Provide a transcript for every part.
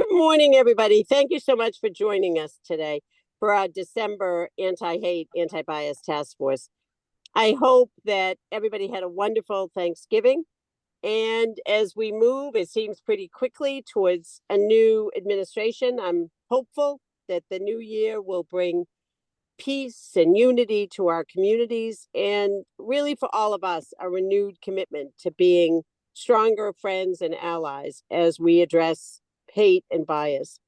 Good morning, everybody. Thank you so much for joining us today for our December Anti-Hate, Anti-Bias Task Force. I hope that everybody had a wonderful Thanksgiving. And as we move, it seems pretty quickly towards a new administration. I'm hopeful that the new year will bring peace and unity to our communities and really for all of us, a renewed commitment to being stronger friends and allies as we address hate and bias.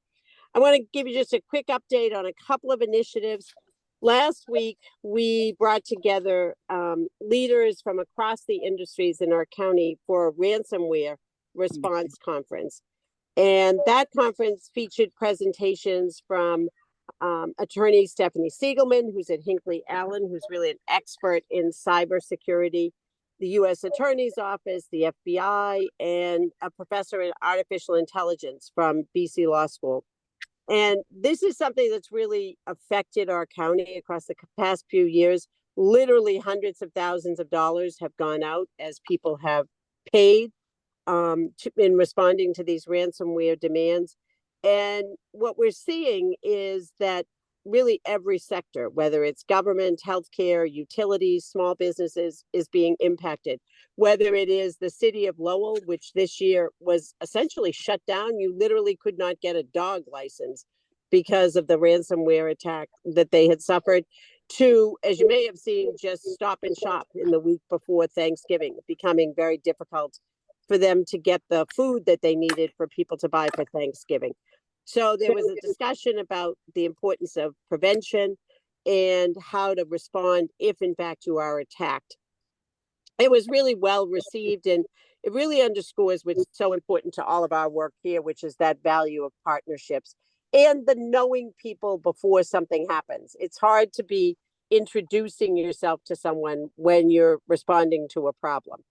I want to give you just a quick update on a couple of initiatives. Last week, we brought together leaders from across the industries in our county for a ransomware response conference. And that conference featured presentations from attorney Stephanie Siegelman, who's at Hinckley Allen, who's really an expert in cybersecurity, the U.S. Attorney's Office, the FBI, and a professor in artificial intelligence from BC Law School. And this is something that's really affected our county across the past few years. Literally hundreds of thousands of dollars have gone out as people have paid in responding to these ransomware demands. And what we're seeing is that really every sector, whether it's government, healthcare, utilities, small businesses, is being impacted. Whether it is the city of Lowell, which this year was essentially shut down, you literally could not get a dog license because of the ransomware attack that they had suffered, to, as you may have seen, just Stop and Shop in the week before Thanksgiving, becoming very difficult for them to get the food that they needed for people to buy for Thanksgiving. So there was a discussion about the importance of prevention and how to respond if, in fact, you are attacked. It was really well received, and it really underscores what's so important to all of our work here, which is that value of partnerships and the knowing people before something happens. It's hard to be introducing yourself to someone when you're responding to a problem.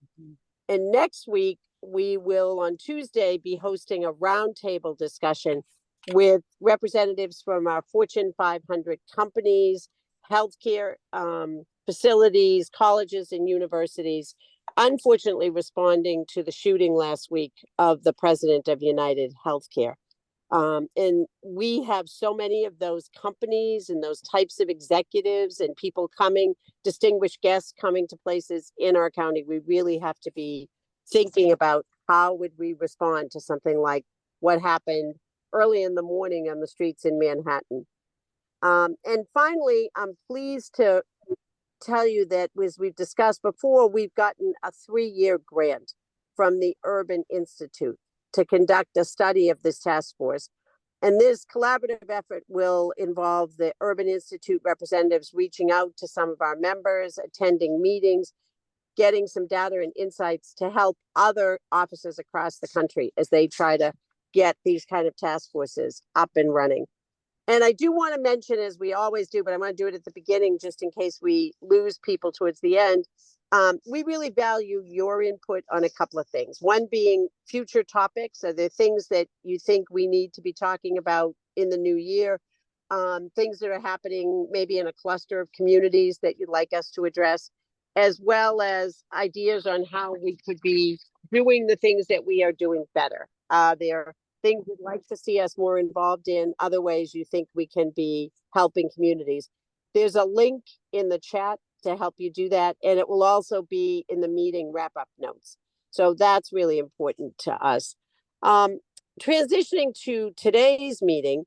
And next week, we will on Tuesday be hosting a roundtable discussion with representatives from our Fortune 500 companies, healthcare facilities, colleges, and universities, unfortunately responding to the shooting last week of the president of United Healthcare. And we have so many of those companies and those types of executives and people coming, distinguished guests coming to places in our county. We really have to be thinking about how would we respond to something like what happened early in the morning on the streets in Manhattan. And finally, I'm pleased to tell you that, as we've discussed before, we've gotten a 3-year grant from the Urban Institute to conduct a study of this task force. And this collaborative effort will involve the Urban Institute representatives reaching out to some of our members, attending meetings, getting some data and insights to help other offices across the country as they try to get these kind of task forces up and running. And I do want to mention, as we always do, but I want to do it at the beginning just in case we lose people towards the end. We really value your input on a couple of things. One being future topics. Are there things that you think we need to be talking about in the new year? Things that are happening maybe in a cluster of communities that you'd like us to address, as well as ideas on how we could be doing the things that we are doing better. There are things you'd like to see us more involved in, other ways you think we can be helping communities. There's a link in the chat to help you do that, and it will also be in the meeting wrap-up notes. So that's really important to us. Transitioning to today's meeting,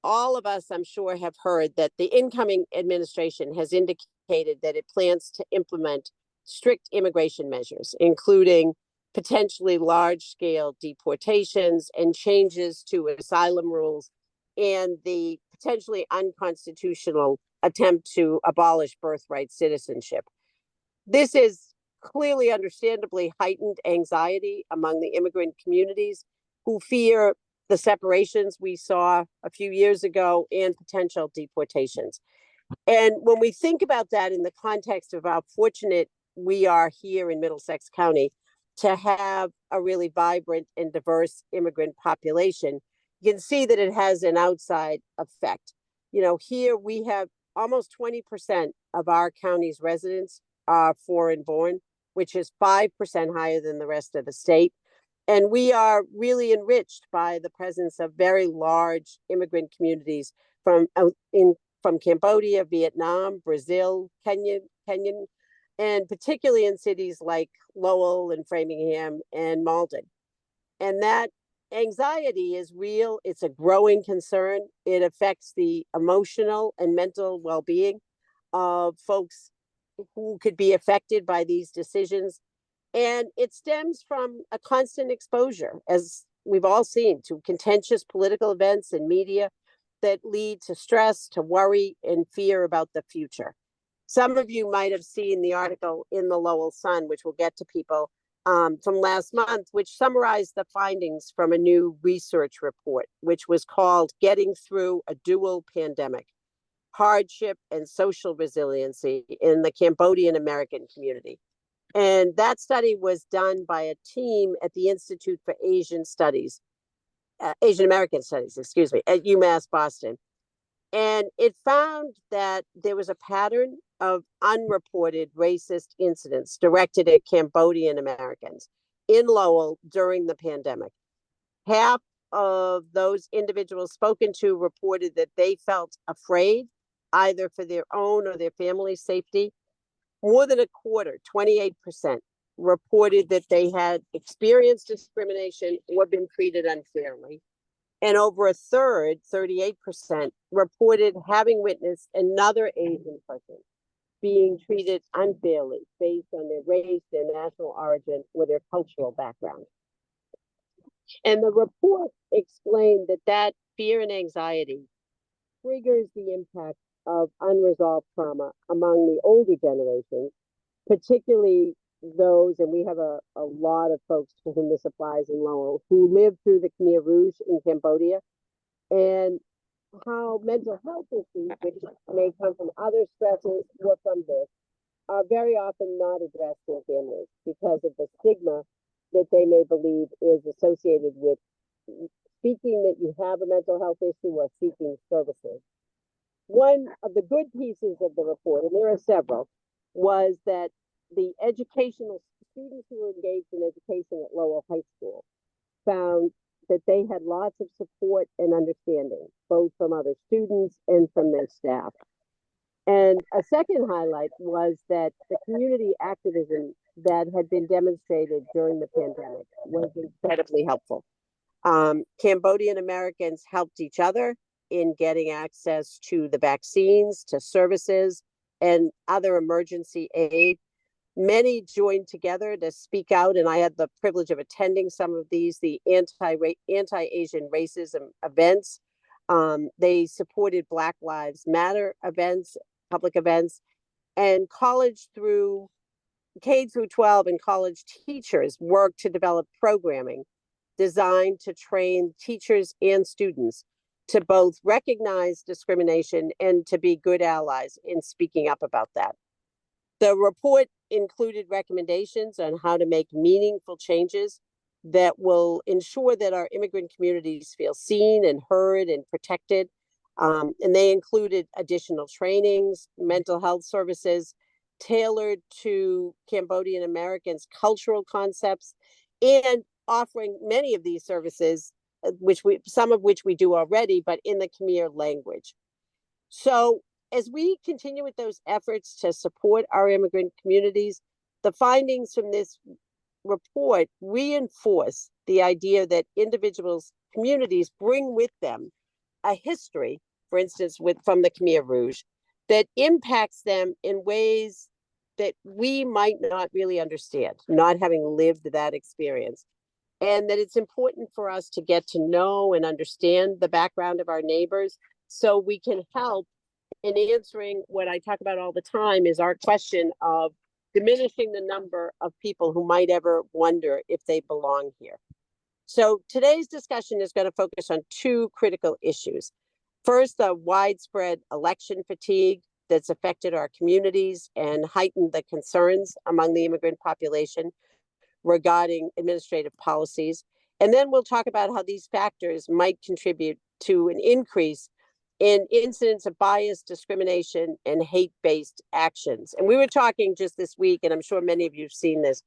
all of us, I'm sure, have heard that the incoming administration has indicated that it plans to implement strict immigration measures, including potentially large-scale deportations and changes to asylum rules, and the potentially unconstitutional attempt to abolish birthright citizenship. This is clearly, understandably, heightened anxiety among the immigrant communities who fear the separations we saw a few years ago and potential deportations. And when we think about that in the context of how fortunate we are here in Middlesex County to have a really vibrant and diverse immigrant population, you can see that it has an outside effect. You know, here we have almost 20% of our county's residents are foreign born, which is 5% higher than the rest of the state. And we are really enriched by the presence of very large immigrant communities from from Cambodia, Vietnam, Brazil, Kenyan, and particularly in cities like Lowell and Framingham and Malden. And that anxiety is real. It's a growing concern. It affects the emotional and mental well-being of folks who could be affected by these decisions. And it stems from a constant exposure, as we've all seen, to contentious political events and media that lead to stress, to worry, and fear about the future. Some of you might have seen the article in the Lowell Sun, which we'll get to people, from last month, which summarized the findings from a new research report, which was called Getting Through a Dual Pandemic: Hardship and Social Resiliency in the Cambodian American Community. And that study was done by a team at the Institute for Asian Studies, Asian American Studies, excuse me, at UMass Boston. And it found that there was a pattern of unreported racist incidents directed at Cambodian Americans in Lowell during the pandemic. Half of those individuals spoken to reported that they felt afraid, either for their own or their family's safety. More than a quarter, 28%, reported that they had experienced discrimination or been treated unfairly. And over a third, 38%, reported having witnessed another Asian person being treated unfairly based on their race, their national origin, or their cultural background. And the report explained that that fear and anxiety triggers the impact of unresolved trauma among the older generations, particularly those, and we have a lot of folks to whom this applies in Lowell, who lived through the Khmer Rouge in Cambodia, and how mental health issues, which may come from other stresses or from this, are very often not addressed in families because of the stigma that they may believe is associated with speaking that you have a mental health issue or seeking services. One of the good pieces of the report, and there are several, was that the educational students who were engaged in education at Lowell High School found that they had lots of support and understanding, both from other students and from their staff. And a second highlight was that the community activism that had been demonstrated during the pandemic was incredibly helpful. Cambodian Americans helped each other in getting access to the vaccines, to services, and other emergency aid. Many joined together to speak out, and I had the privilege of attending some of these, the anti-Asian racism events. They supported Black Lives Matter events, public events, and college through K through 12 and college teachers worked to develop programming designed to train teachers and students to both recognize discrimination and to be good allies in speaking up about that. The report included recommendations on how to make meaningful changes that will ensure that our immigrant communities feel seen and heard and protected. And they included additional trainings, mental health services tailored to Cambodian Americans' cultural concepts, and offering many of these services, some of which we do already, but in the Khmer language. So as we continue with those efforts to support our immigrant communities, the findings from this report reinforce the idea that individuals, communities bring with them a history, for instance, from the Khmer Rouge, that impacts them in ways that we might not really understand, not having lived that experience. And that it's important for us to get to know and understand the background of our neighbors so we can help in answering what I talk about all the time is our question of diminishing the number of people who might ever wonder if they belong here. So today's discussion is going to focus on two critical issues. First, the widespread election fatigue that's affected our communities and heightened the concerns among the immigrant population regarding administrative policies. And then we'll talk about how these factors might contribute to an increase in incidents of bias, discrimination, and hate-based actions. And we were talking just this week, and I'm sure many of you have seen this,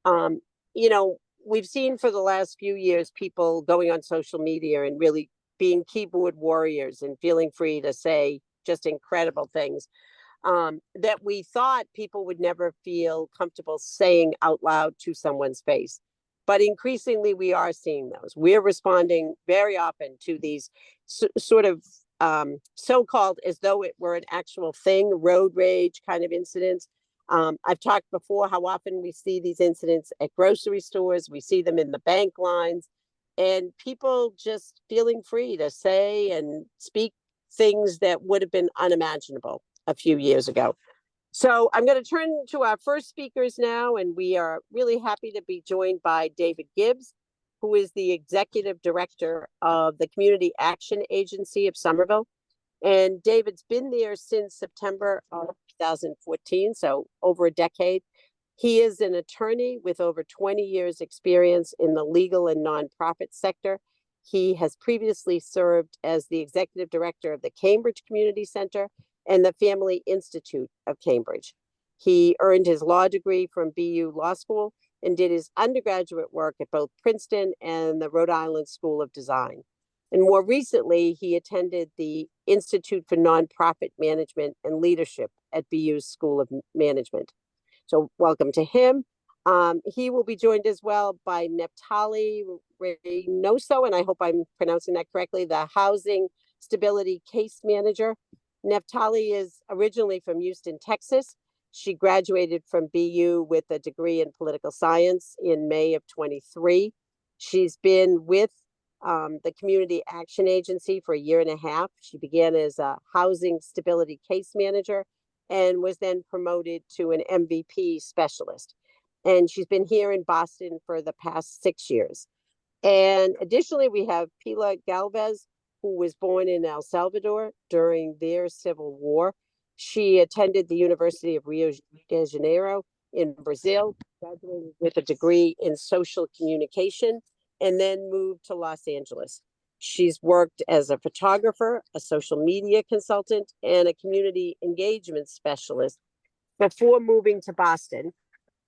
you know, we've seen for the last few years people going on social media and really being keyboard warriors and feeling free to say just incredible things that we thought people would never feel comfortable saying out loud to someone's face. But increasingly, we are seeing those. We're responding very often to these sort of so-called, as though it were an actual thing, road rage kind of incidents. I've talked before how often we see these incidents at grocery stores. We see them in the bank lines, and people just feeling free to say and speak things that would have been unimaginable a few years ago. So I'm going to turn to our first speakers now, and we are really happy to be joined by David Gibbs, who is the Executive Director of the Community Action Agency of Somerville. And David's been there since September of 2014, so over a decade. He is an attorney with over 20 years experience in the legal and nonprofit sector. He has previously served as the Executive Director of the Cambridge Community Center and the Family Institute of Cambridge. He earned his law degree from BU Law School and did his undergraduate work at both Princeton and the Rhode Island School of Design. And more recently, he attended the Institute for Nonprofit Management and Leadership at BU's School of Management. So welcome to him. He will be joined as well by Neftali Reynoso, and I hope I'm pronouncing that correctly, the Housing Stability Case Manager. Neftali is originally from Houston, Texas. She graduated from BU with a degree in political science in May of 23. She's been with the Community Action Agency for a year and a half. She began as a Housing Stability Case Manager and was then promoted to an MVP specialist. And she's been here in Boston for the past 6 years. And additionally, we have Pilar Galvez, who was born in El Salvador during their civil war. She attended the University of Rio de Janeiro in Brazil, graduated with a degree in social communication, and then moved to Los Angeles. She's worked as a photographer, a social media consultant, and a community engagement specialist before moving to Boston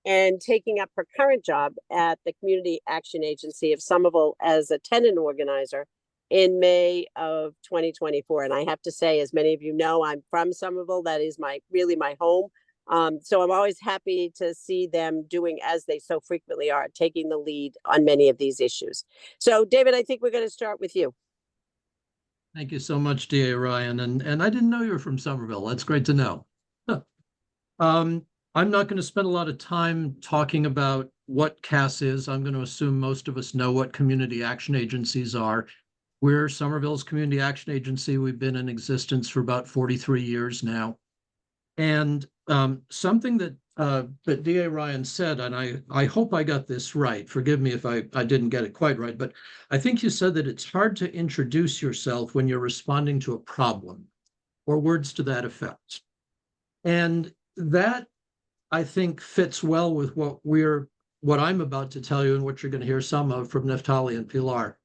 and taking up her current job at the Community Action Agency of Somerville as a tenant organizer in May of 2024. And I have to say, as many of you know, I'm from Somerville. That is really my home. So I'm always happy to see them doing, as they so frequently are, taking the lead on many of these issues. So David, I think we're going to start with you. Thank you so much, D.A. Ryan. And I didn't know you were from Somerville. That's great to know. I'm not going to spend a lot of time talking about what CAS is. I'm going to assume most of us know what community action agencies are. We're Somerville's Community Action Agency. We've been in existence for about 43 years now. And something that D.A. Ryan said, and I hope I got this right. Forgive me if I didn't get it quite right, but I think you said that it's hard to introduce yourself when you're responding to a problem, or words to that effect. And that, I think, fits well with what I'm about to tell you and what you're going to hear some of from Neftali and Pilar.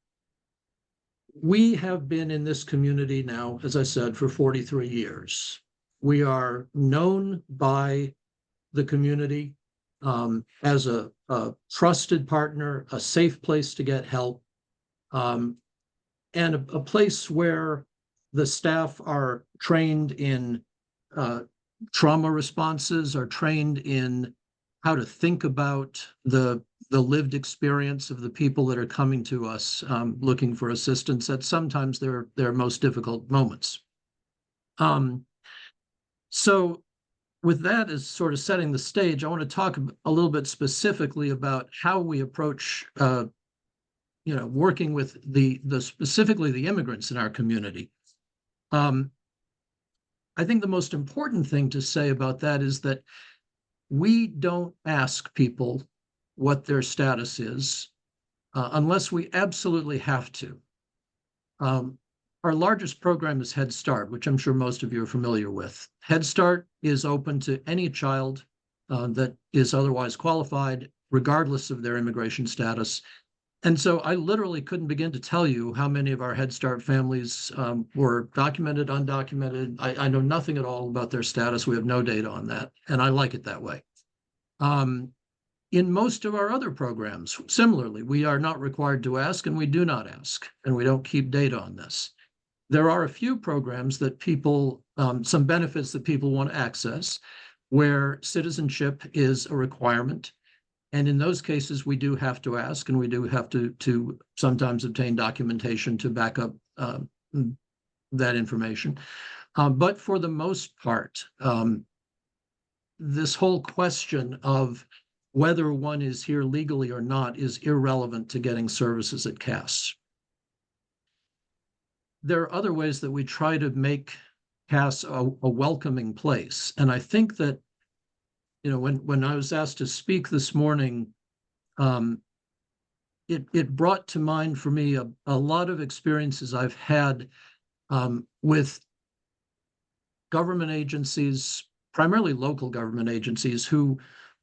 We have been in this community now, as I said, for 43 years. We are known by the community as a trusted partner, a safe place to get help, and a place where the staff are trained in trauma responses, are trained in how to think about the lived experience of the people that are coming to us looking for assistance at sometimes their most difficult moments. So with that as sort of setting the stage, I want to talk a little bit specifically about how we approach working with specifically the immigrants in our community. I think the most important thing to say about that is that we don't ask people what their status is unless we absolutely have to. Our largest program is Head Start, which I'm sure most of you are familiar with. Head Start is open to any child that is otherwise qualified, regardless of their immigration status. And so I literally couldn't begin to tell you how many of our Head Start families were documented, undocumented. I know nothing at all about their status. We have no data on that, and I like it that way. In most of our other programs, similarly, we are not required to ask, and we do not ask, and we don't keep data on this. There are a few programs that people, some benefits that people want to access, where citizenship is a requirement. And in those cases, we do have to ask, and we do have to sometimes obtain documentation to back up that information. But for the most part, this whole question of whether one is here legally or not is irrelevant to getting services at CAS. There are other ways that we try to make CAS a welcoming place. And I think that, you know, when I was asked to speak this morning, it brought to mind for me a lot of experiences I've had with government agencies, primarily local government agencies, who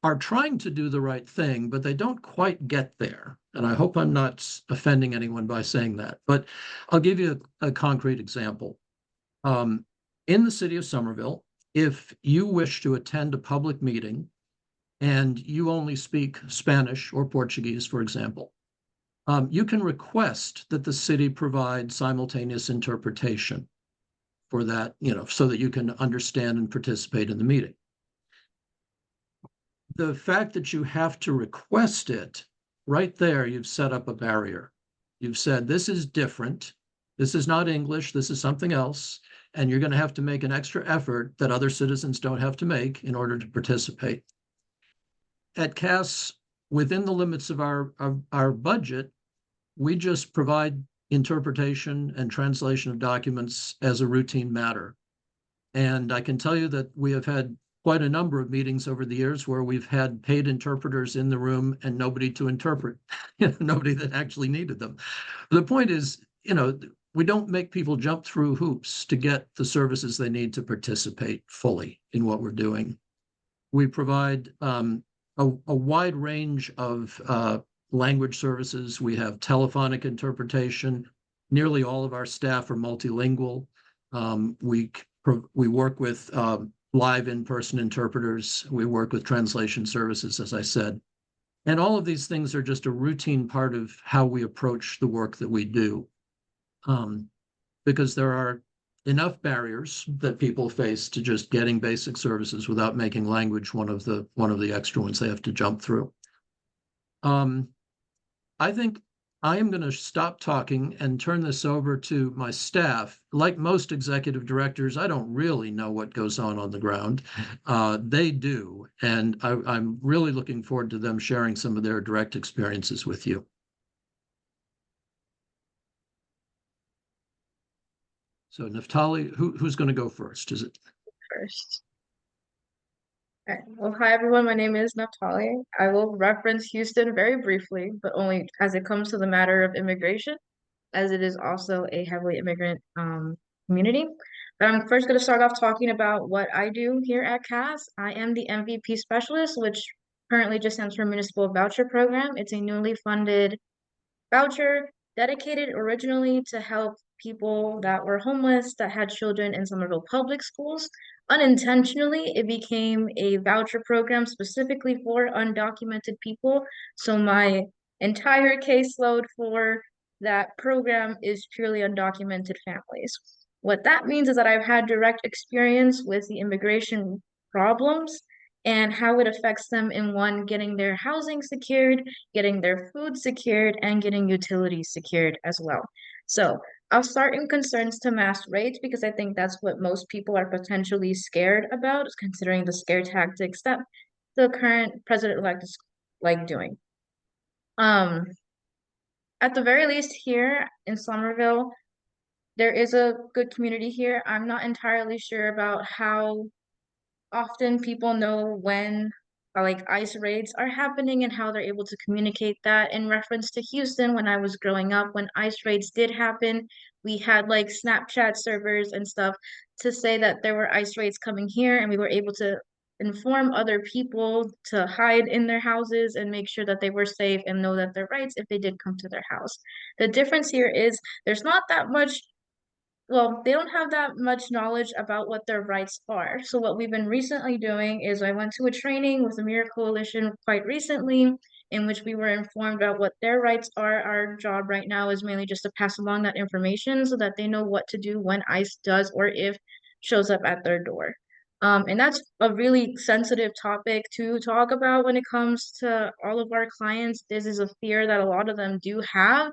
are trying to do the right thing, but they don't quite get there. And I hope I'm not offending anyone by saying that, but I'll give you a concrete example. In the city of Somerville, if you wish to attend a public meeting and you only speak Spanish or Portuguese, for example, you can request that the city provide simultaneous interpretation for that, you know, so that you can understand and participate in the meeting. The fact that you have to request it, right there, you've set up a barrier. You've said, this is different. This is not English. This is something else. And you're going to have to make an extra effort that other citizens don't have to make in order to participate. At CAS, within the limits of our budget, we just provide interpretation and translation of documents as a routine matter. And I can tell you that we have had quite a number of meetings over the years where we've had paid interpreters in the room and nobody to interpret, nobody that actually needed them. The point is, you know, we don't make people jump through hoops to get the services they need to participate fully in what we're doing. We provide a wide range of language services. We have telephonic interpretation. Nearly all of our staff are multilingual. We work with live in-person interpreters. We work with translation services, as I said. And all of these things are just a routine part of how we approach the work that we do. Because there are enough barriers that people face to just getting basic services without making language one of the extra ones they have to jump through. I think I am going to stop talking and turn this over to my staff. Like most executive directors, I don't really know what goes on the ground. They do, and I'm really looking forward to them sharing some of their direct experiences with you. So Naftali, who's going to go first? Is it? First. Okay. Well, hi everyone. My name is Naftali. I will reference Houston very briefly, but only as it comes to the matter of immigration, as it is also a heavily immigrant community. But I'm first going to start off talking about what I do here at CAS. I am the MVP specialist, which currently just stands for Municipal Voucher Program. It's a newly funded voucher dedicated originally to help people that were homeless that had children in Somerville public schools. Unintentionally, it became a voucher program specifically for undocumented people. So my entire caseload for that program is purely undocumented families. What that means is that I've had direct experience with the immigration problems and how it affects them in one, getting their housing secured, getting their food secured, and getting utilities secured as well. So I'll start in concerns to mass raids because I think that's what most people are potentially scared about, considering the scare tactics that the current president-elect is like doing. At the very least here in Somerville, there is a good community here. I'm not entirely sure about how often people know when like ICE raids are happening and how they're able to communicate that. In reference to Houston, when I was growing up, when ICE raids did happen, we had like Snapchat servers and stuff to say that there were ICE raids coming here, and we were able to inform other people to hide in their houses and make sure that they were safe and know that their rights if they did come to their house. The difference here is there's not that much well, they don't have that much knowledge about what their rights are. So what we've been recently doing is I went to a training with the Mirror Coalition quite recently, in which we were informed about what their rights are. Our job right now is mainly just to pass along that information so that they know what to do when ICE does or if shows up at their door. And that's a really sensitive topic to talk about when it comes to all of our clients. This is a fear that a lot of them do have.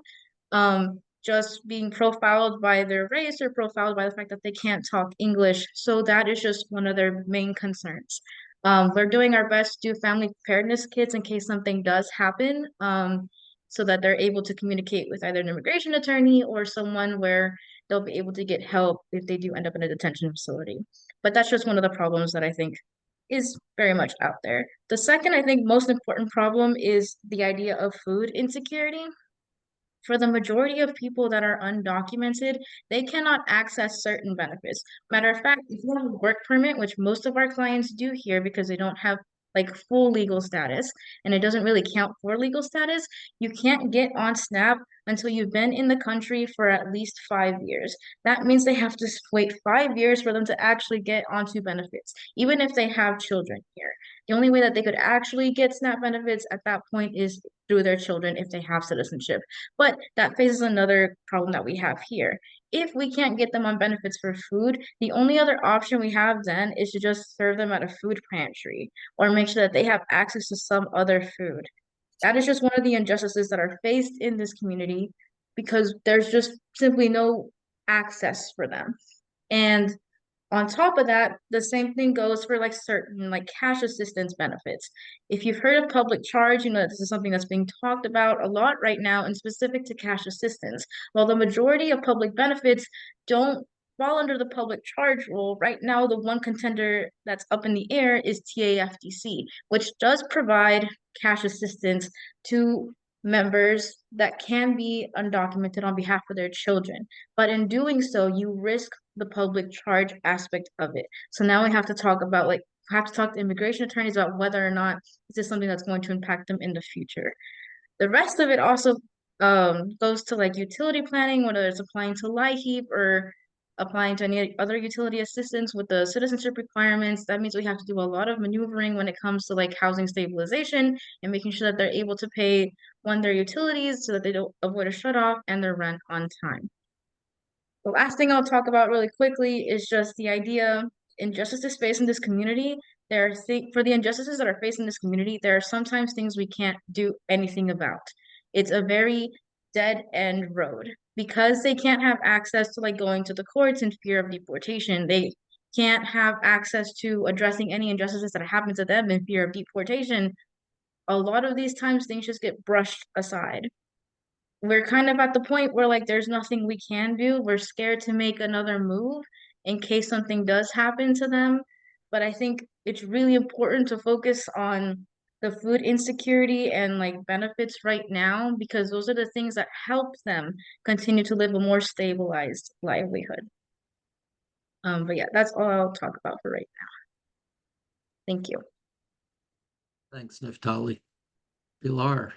Just being profiled by their race or profiled by the fact that they can't talk English. So that is just one of their main concerns. We're doing our best to do family preparedness kits in case something does happen, so that they're able to communicate with either an immigration attorney or someone where they'll be able to get help if they do end up in a detention facility. But that's just one of the problems that I think is very much out there. The second, I think, most important problem is the idea of food insecurity. For the majority of people that are undocumented, they cannot access certain benefits. Matter of fact, if you have a work permit, which most of our clients do here because they don't have like full legal status, and it doesn't really count for legal status, you can't get on SNAP until you've been in the country for at least 5 years. That means they have to wait 5 years for them to actually get onto benefits, even if they have children here. The only way that they could actually get SNAP benefits at that point is through their children if they have citizenship. But that faces another problem that we have here. If we can't get them on benefits for food, the only other option we have then is to just serve them at a food pantry or make sure that they have access to some other food. That is just one of the injustices that are faced in this community because there's just simply no access for them. And on top of that, the same thing goes for like certain like cash assistance benefits. If you've heard of public charge, you know that this is something that's being talked about a lot right now and specific to cash assistance. While the majority of public benefits don't fall under the public charge rule, right now the one contender that's up in the air is TAFDC, which does provide cash assistance to members that can be undocumented on behalf of their children. But in doing so, you risk the public charge aspect of it. So now we have to talk about have to talk to immigration attorneys about whether or not this is something that's going to impact them in the future. The rest of it also goes to like utility planning, whether it's applying to LIHEAP or applying to any other utility assistance with the citizenship requirements. That means we have to do a lot of maneuvering when it comes to like housing stabilization and making sure that they're able to pay their utilities so that they don't avoid a shut off and their rent on time. The last thing I'll talk about really quickly is just the idea injustices faced in this community. For the injustices that are faced in this community, there are sometimes things we can't do anything about. It's a very dead end road because they can't have access to like going to the courts in fear of deportation. They can't have access to addressing any injustices that happen to them in fear of deportation. A lot of these times things just get brushed aside. We're kind of at the point where like there's nothing we can do. We're scared to make another move in case something does happen to them. But I think it's really important to focus on the food insecurity and like benefits right now because those are the things that help them continue to live a more stabilized livelihood. But yeah, that's all I'll talk about for right now. Thank you. Thanks, Naftali. Pilar.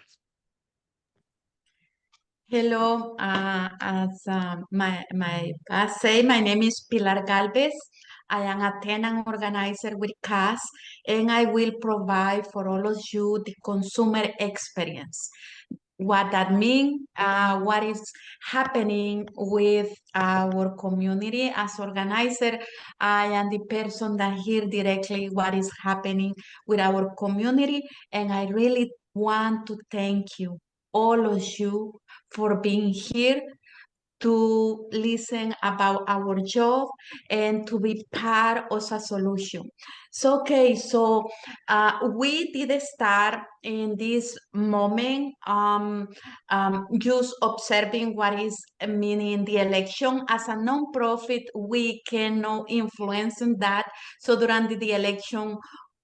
Hello, as my past say, my name is Pilar Galvez. I am a tenant organizer with CAS, and I will provide for all of you the consumer experience. What that means, what is happening with our community as organizer. I am the person that hear directly what is happening with our community, and I really want to thank you, all of you, for being here to listen about our job and to be part of a solution. So, okay, so we did start in this moment just observing what is meaning the election. As a non-profit, we cannot influence in that. So during the election,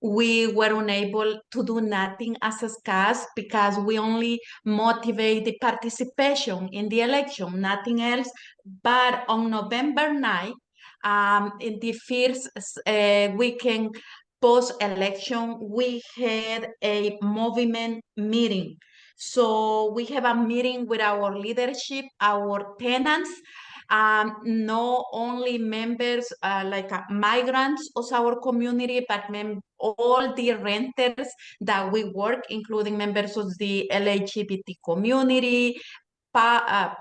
we were unable to do nothing as a CAS because we only motivate the participation in the election, nothing else. But on November 9th, in the first weekend post-election, we had a movement meeting. So we have a meeting with our leadership, our tenants, not only members migrants of our community, but all the renters that we work, including members of the LGBT community,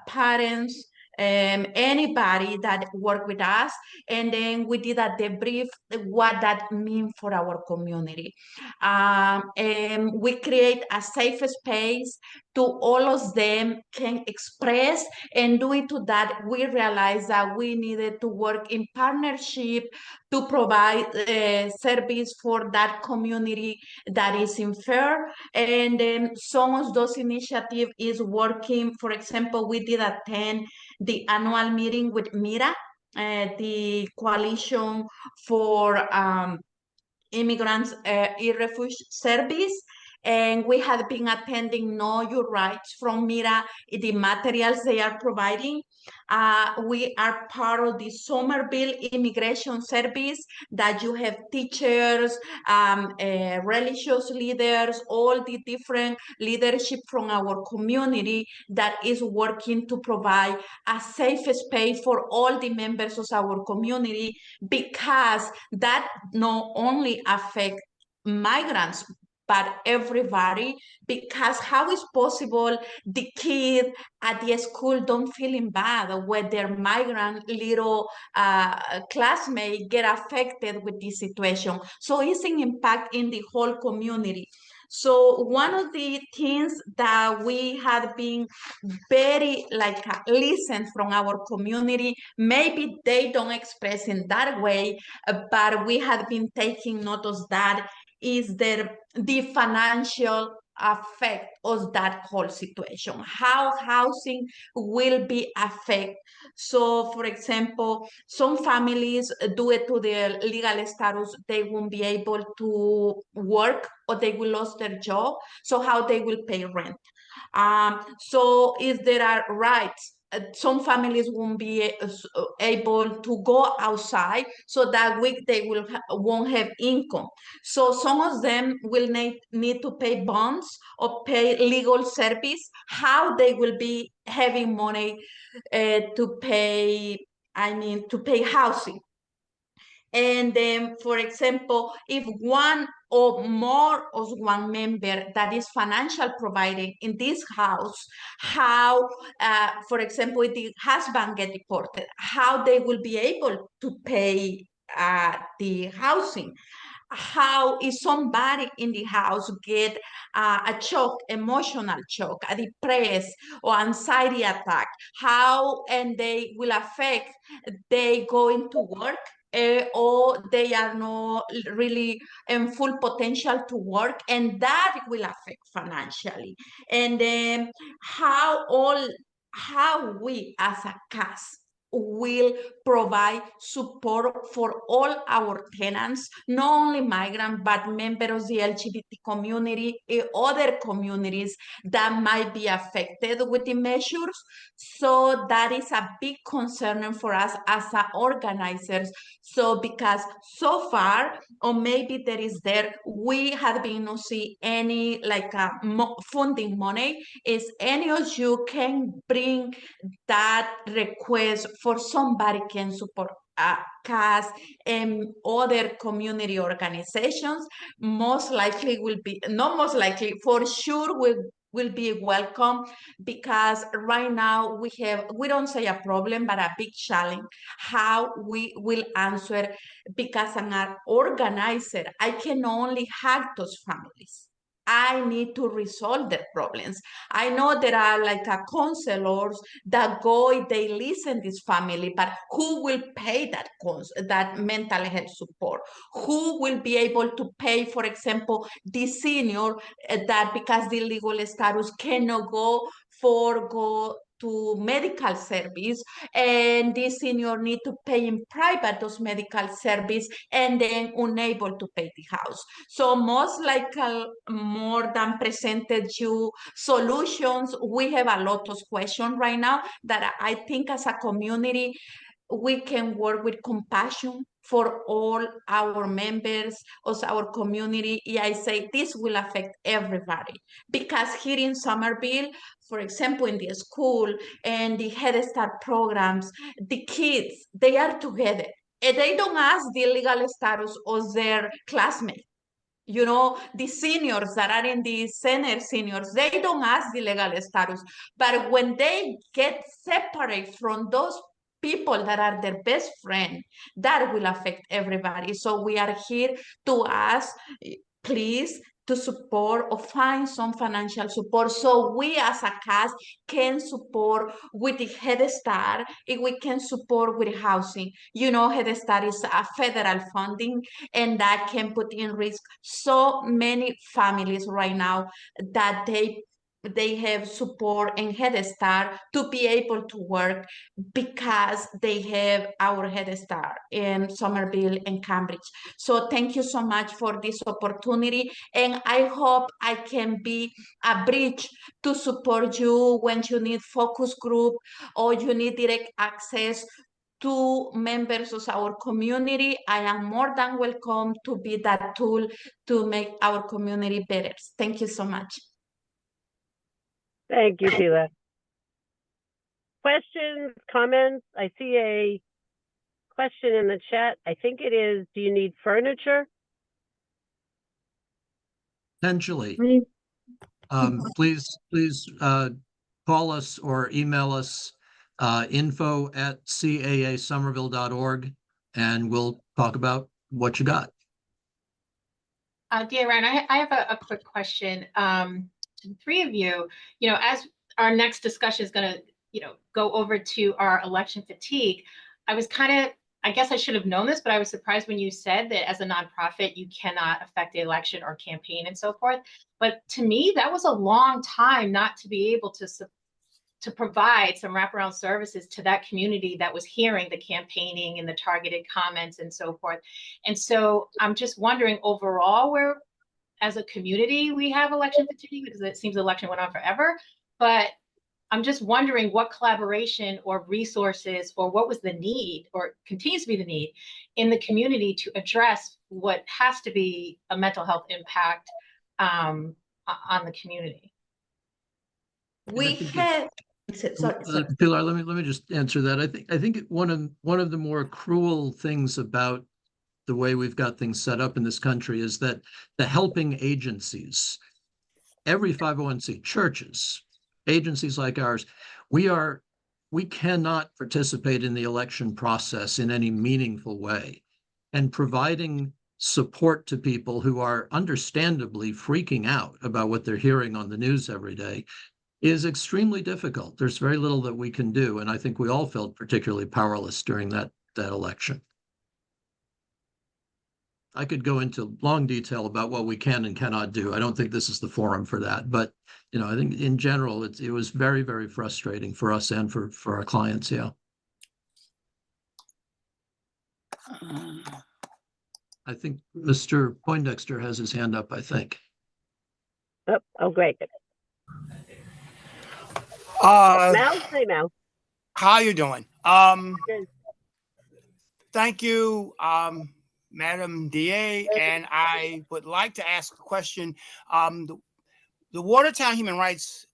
parents, anybody that work with us, and then we did a debrief what that means for our community. And we create a safe space to all of them can express, and due to that we realized that we needed to work in partnership to provide service for that community that is unfair. And then some of those initiatives is working. For example, we did attend the annual meeting with MIRA, the Coalition for Immigrants e-Refuge Service, and we have been attending Know Your Rights from MIRA, the materials they are providing. We are part of the Somerville Immigration Service that you have teachers, religious leaders, all the different leadership from our community that is working to provide a safe space for all the members of our community, because that not only affect migrants, but everybody, because how is possible the kid at the school don't feeling bad when their migrant little classmate get affected with this situation? So it's an impact in the whole community. So one of the things that we have been very listen from our community, maybe they don't express in that way, but we have been taking note of that, is the financial effect of that whole situation, how housing will be affected. So for example, some families, due to their legal status, they won't be able to work, or they will lose their job, so how they will pay rent. So if there are rights, some families won't be able to go outside, so that week they won't have income. So some of them will need to pay bonds or pay legal service. How they will be having money to pay housing. And then, for example, if one or more of one member that is financial providing in this house, how, for example, if the husband get deported, how they will be able to pay the housing. How is somebody in the house get a shock, emotional shock, a depressed or anxiety attack, how and they will affect they going to work, or they are not really in full potential to work, and that will affect financially. And then how we as a cast will provide support for all our tenants, not only migrant, but members of the LGBT community and other communities that might be affected with the measures. So that is a big concern for us as organizers. So because so far, or maybe we have been not see any funding money. Is any of you can bring that request for somebody can support CAS and other community organizations, most likely will be, not most likely, for sure will be welcome, because right now we don't say a problem, but a big challenge, how we will answer, because I'm an organizer, I can only help those families. I need to resolve their problems. I know there are counselors that go, they listen this family, but who will pay that mental health support? Who will be able to pay, for example, the senior that because the legal status cannot go to medical service, and this senior need to pay in private those medical service, and then unable to pay the house. So most likely, more than presented you solutions, we have a lot of questions right now that I think as a community we can work with compassion for all our members of our community. Yeah, I say this will affect everybody, because here in Somerville, for example, in the school and the Head Start programs, the kids, they are together and they don't ask the legal status of their classmates. You know, the seniors that are in the seniors, they don't ask the legal status. But when they get separate from those people that are their best friend, that will affect everybody. So we are here to ask, please, to support or find some financial support so we as a cast can support with the Head Start, and we can support with housing. You know, Head Start is a federal funding, and that can put in risk so many families right now that they have support and Head Start to be able to work because they have our Head Start in Somerville and Cambridge. So thank you so much for this opportunity, and I hope I can be a bridge to support you when you need focus group or you need direct access to members of our community. I am more than welcome to be that tool to make our community better. Thank you so much. Thank you, Pilar. Questions, comments? I see a question in the chat. I think it is, do you need furniture? Potentially. Please call us or email us info@caasomerville.org, and we'll talk about what you got. Dear Ryan, I have a quick question to the three of you. You know, as our next discussion is going to, go over to our election fatigue, I was I guess I should have known this, but I was surprised when you said that as a nonprofit, you cannot affect the election or campaign and so forth. But to me, that was a long time not to be able to provide some wraparound services to that community that was hearing the campaigning and the targeted comments and so forth. And so I'm just wondering overall where, as a community, we have election fatigue, because it seems the election went on forever. But I'm just wondering what collaboration or resources, or what was the need, or continues to be the need in the community to address what has to be a mental health impact on the community. We had, sorry. Pilar, let me just answer that. I think one of the more cruel things about the way we've got things set up in this country is that the helping agencies, every 501c, churches, agencies like ours, we cannot participate in the election process in any meaningful way. And providing support to people who are understandably freaking out about what they're hearing on the news every day is extremely difficult. There's very little that we can do, and I think we all felt particularly powerless during that election. I could go into long detail about what we can and cannot do. I don't think this is the forum for that, but I think in general it was very, very frustrating for us and for our clients. Yeah. I think Mr. Poindexter has his hand up, I think. Oh, great. Mel, hey Mel. how you doing? Good. Thank you, Madam DA, and I would like to ask a question. The Watertown Human Rights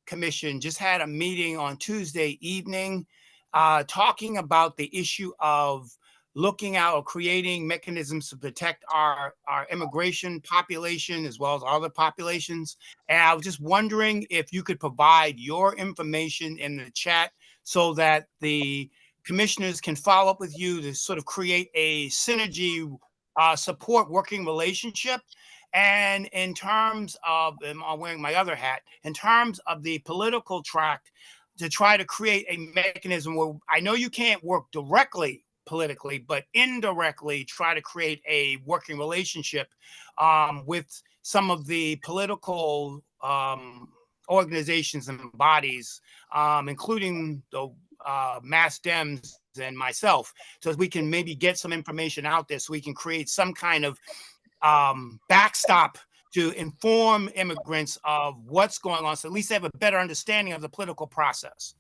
Commission just had a meeting on Tuesday evening talking about the issue of looking out or creating mechanisms to protect our immigration population as well as other populations. And I was just wondering if you could provide your information in the chat so that the commissioners can follow up with you to sort of create a synergy support working relationship. And in terms of, and I'm wearing my other hat, in terms of the political track, to try to create a mechanism where I know you can't work directly politically, but indirectly try to create a working relationship with some of the political organizations and bodies, including the Mass Dems and myself, so we can maybe get some information out there so we can create some kind of backstop to inform immigrants of what's going on, so at least they have a better understanding of the political process.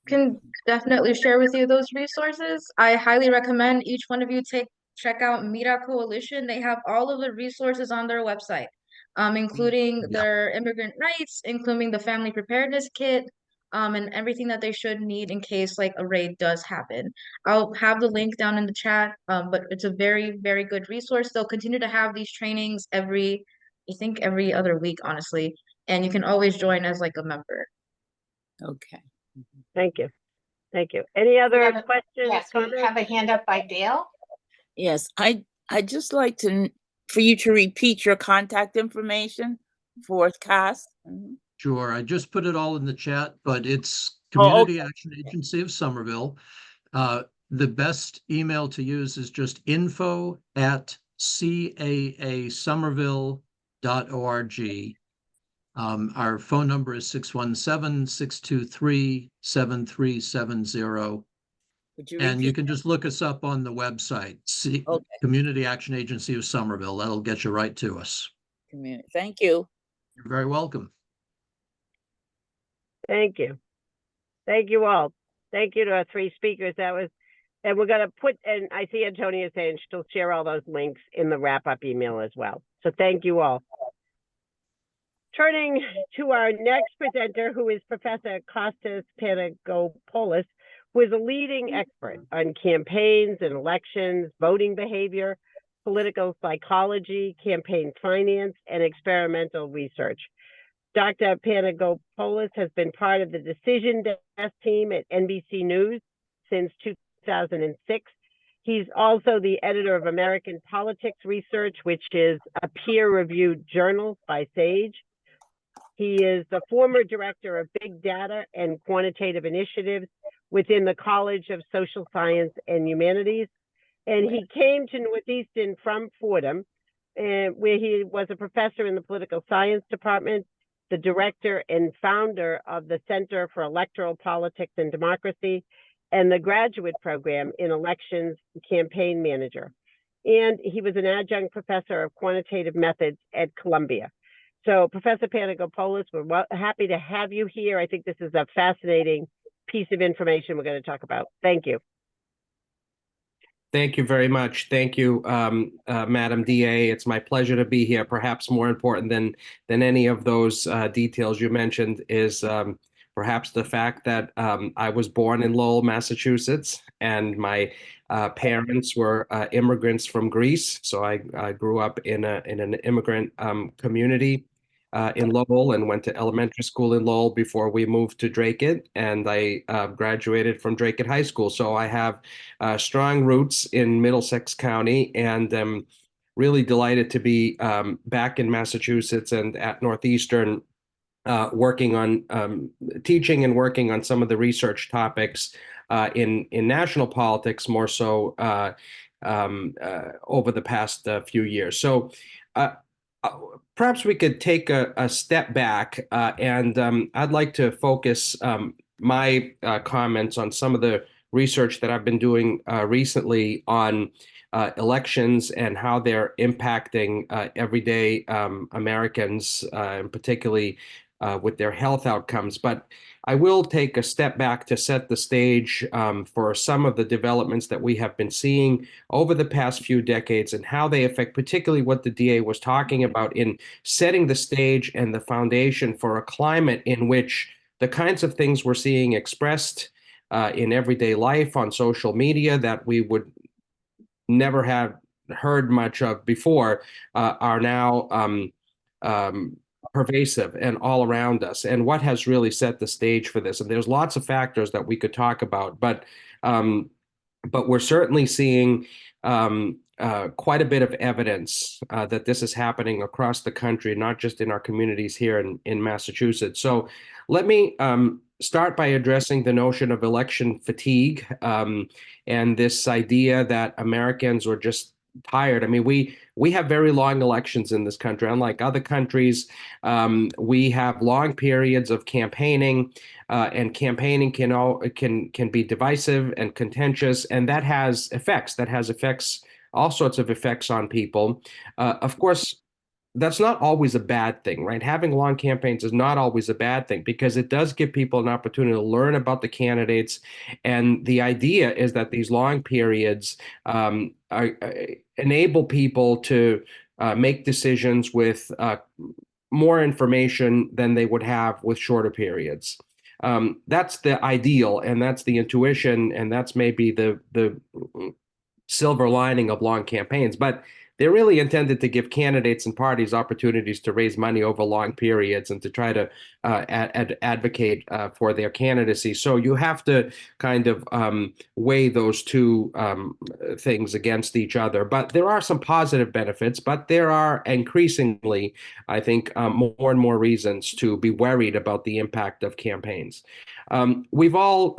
can definitely share with you those resources. I highly recommend each one of you check out Mira Coalition. They have all of the resources on their website, including Yeah. their immigrant rights, including the family preparedness kit, and everything that they should need in case like a raid does happen. I'll have the link down in the chat, but it's a very, very good resource. They'll continue to have these trainings I think every other week, honestly, and you can always join as like a member. Okay. Thank you. Thank you. Any other have a- questions? Yes, we comments? have a hand up by Dale. Yes, I'd just like for you to repeat your contact information for CAS. Mhm. Sure, I just put it all in the chat, but it's Oh, Community Action Agency of Somerville. The best email to use is just info@caasomerville.org. Our phone number is 617-623-7370. Would you And you repeat? can just look us up on the website, Okay. Community Action Agency of Somerville. That'll get you right to us. Thank you. You're very welcome. Thank you. Thank you all. Thank you to our three speakers. And we're going to and I see Antonia saying she'll share all those links in the wrap-up email as well. So thank you all. Turning to our next presenter, who is Professor Kostas Panagopoulos, who is a leading expert on campaigns and elections, voting behavior, political psychology, campaign finance, and experimental research. Dr. Panagopoulos has been part of the Decision Desk team at NBC News since 2006. He's also the editor of American Politics Research, which is a peer-reviewed journal by SAGE. He is the former director of Big Data and Quantitative Initiatives within the College of Social Science and Humanities. And he came to Northeastern from Fordham, where he was a professor in the Political Science Department, the director and founder of the Center for Electoral Politics and Democracy, and the graduate program in Elections Campaign Manager. And he was an adjunct professor of quantitative methods at Columbia. So Professor Panagopoulos, we're happy to have you here. I think this is a fascinating piece of information we're going to talk about. Thank you. Thank you very much. Thank you, Madam DA. It's my pleasure to be here. Perhaps more important than any of those details you mentioned is perhaps the fact that I was born in Lowell, Massachusetts, and my parents were immigrants from Greece. So I grew up in an immigrant community in Lowell and went to elementary school in Lowell before we moved to Dracut, and I graduated from Dracut High School. So I have strong roots in Middlesex County, and I'm really delighted to be back in Massachusetts and at Northeastern working on teaching and working on some of the research topics in national politics, more so over the past few years. So perhaps we could take a step back and I'd like to focus my comments on some of the research that I've been doing recently on elections and how they're impacting everyday Americans, and particularly with their health outcomes. But I will take a step back to set the stage for some of the developments that we have been seeing over the past few decades and how they affect particularly what the DA was talking about in setting the stage and the foundation for a climate in which the kinds of things we're seeing expressed in everyday life on social media that we would never have heard much of before are now pervasive and all around us, and what has really set the stage for this. And there's lots of factors that we could talk about, but we're certainly seeing quite a bit of evidence that this is happening across the country, not just in our communities here in Massachusetts. So let me start by addressing the notion of election fatigue and this idea that Americans are just tired. I mean, we have very long elections in this country. Unlike other countries, we have long periods of campaigning, and campaigning can be divisive and contentious, and that has effects. All sorts of effects on people. Of course, that's not always a bad thing, right? Having long campaigns is not always a bad thing because it does give people an opportunity to learn about the candidates. And the idea is that these long periods enable people to make decisions with more information than they would have with shorter periods. That's the ideal, and that's the intuition, and that's maybe the silver lining of long campaigns. But they're really intended to give candidates and parties opportunities to raise money over long periods and to try to advocate for their candidacy. So you have to kind of weigh those two things against each other. But there are some positive benefits, but there are increasingly, I think, more and more reasons to be worried about the impact of campaigns. We've all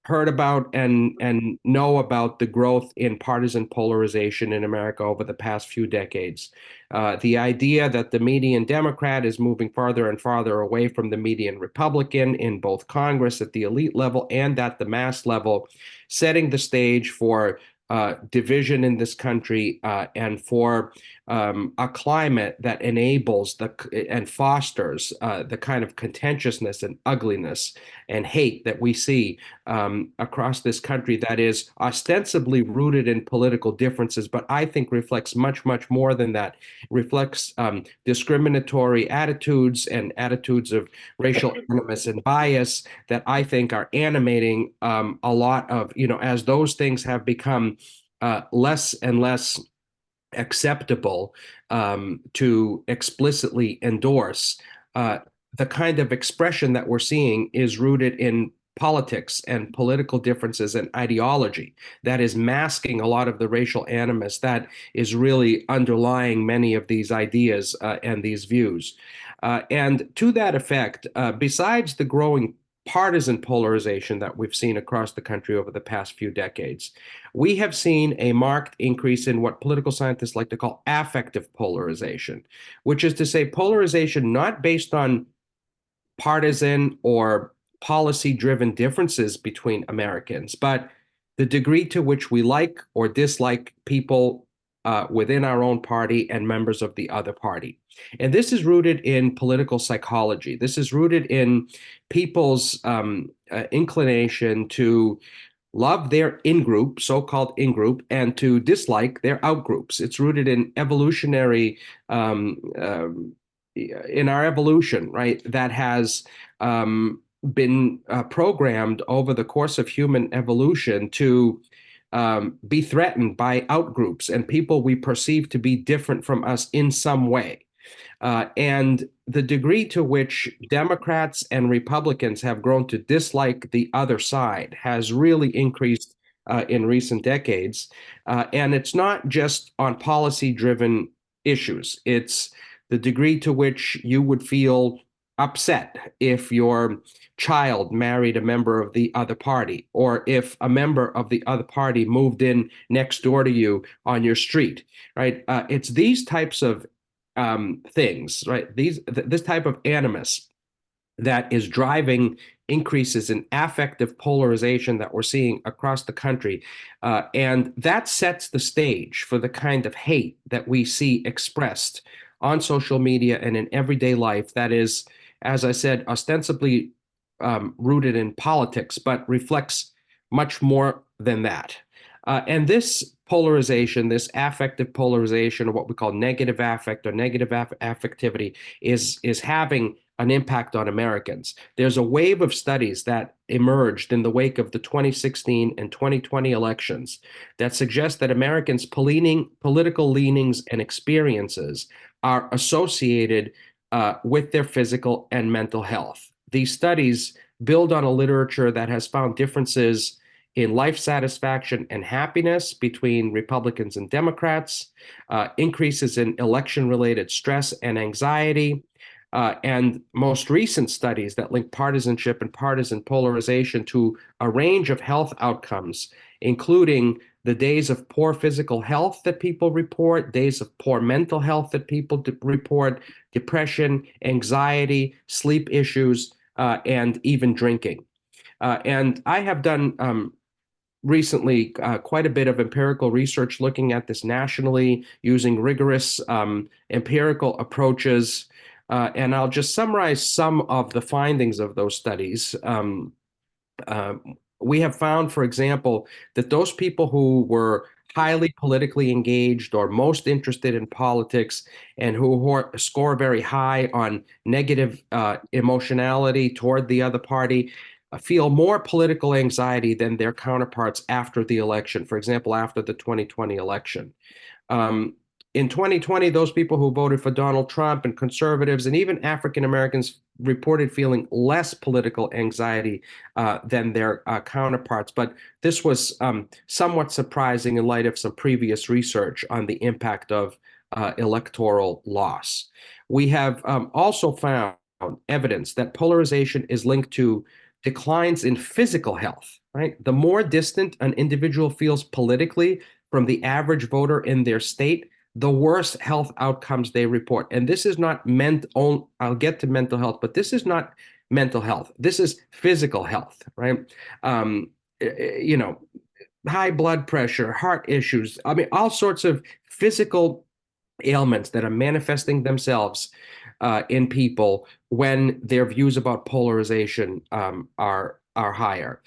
heard about and know about the growth in partisan polarization in America over the past few decades. The idea that the median Democrat is moving farther and farther away from the median Republican in both Congress at the elite level and at the mass level, setting the stage for division in this country and for a climate that enables and fosters the kind of contentiousness and ugliness and hate that we see across this country that is ostensibly rooted in political differences, but I think reflects much, much more than that. It reflects discriminatory attitudes and attitudes of racial animus and bias that I think are animating a lot of, as those things have become less and less acceptable to explicitly endorse, the kind of expression that we're seeing is rooted in politics and political differences and ideology that is masking a lot of the racial animus that is really underlying many of these ideas and these views. And to that effect, besides the growing partisan polarization that we've seen across the country over the past few decades, we have seen a marked increase in what political scientists like to call affective polarization, which is to say polarization not based on partisan or policy-driven differences between Americans, but the degree to which we like or dislike people within our own party and members of the other party. And this is rooted in political psychology. This is rooted in people's inclination to love their in-group, so-called in-group, and to dislike their out-groups. It's rooted in evolutionary, in our evolution, right, that has been programmed over the course of human evolution to be threatened by outgroups and people we perceive to be different from us in some way. And the degree to which Democrats and Republicans have grown to dislike the other side has really increased in recent decades. And it's not just on policy-driven issues. It's the degree to which you would feel upset if your child married a member of the other party, or if a member of the other party moved in next door to you on your street, right? It's these types of things, right? This type of animus that is driving increases in affective polarization that we're seeing across the country. And that sets the stage for the kind of hate that we see expressed on social media and in everyday life that is, as I said, ostensibly rooted in politics, but reflects much more than that. And this polarization, this affective polarization, or what we call negative affect or negative affectivity, is having an impact on Americans. There's a wave of studies that emerged in the wake of the 2016 and 2020 elections that suggest that Americans' political leanings and experiences are associated with their physical and mental health. These studies build on a literature that has found differences in life satisfaction and happiness between Republicans and Democrats, increases in election-related stress and anxiety, and most recent studies that link partisanship and partisan polarization to a range of health outcomes, including the days of poor physical health that people report, days of poor mental health that people report, depression, anxiety, sleep issues, and even drinking. And I have done recently quite a bit of empirical research looking at this nationally using rigorous empirical approaches. And I'll just summarize some of the findings of those studies. We have found, for example, that those people who were highly politically engaged or most interested in politics and who score very high on negative emotionality toward the other party feel more political anxiety than their counterparts after the election, for example, after the 2020 election. In 2020, those people who voted for Donald Trump and conservatives and even African Americans reported feeling less political anxiety than their counterparts. But this was somewhat surprising in light of some previous research on the impact of electoral loss. We have also found evidence that polarization is linked to declines in physical health, right? The more distant an individual feels politically from the average voter in their state, the worse health outcomes they report. And this is not I'll get to mental health, but this is not mental health. This is physical health, right? You know, high blood pressure, heart issues. I mean, all sorts of physical ailments that are manifesting themselves in people when their views about polarization are higher.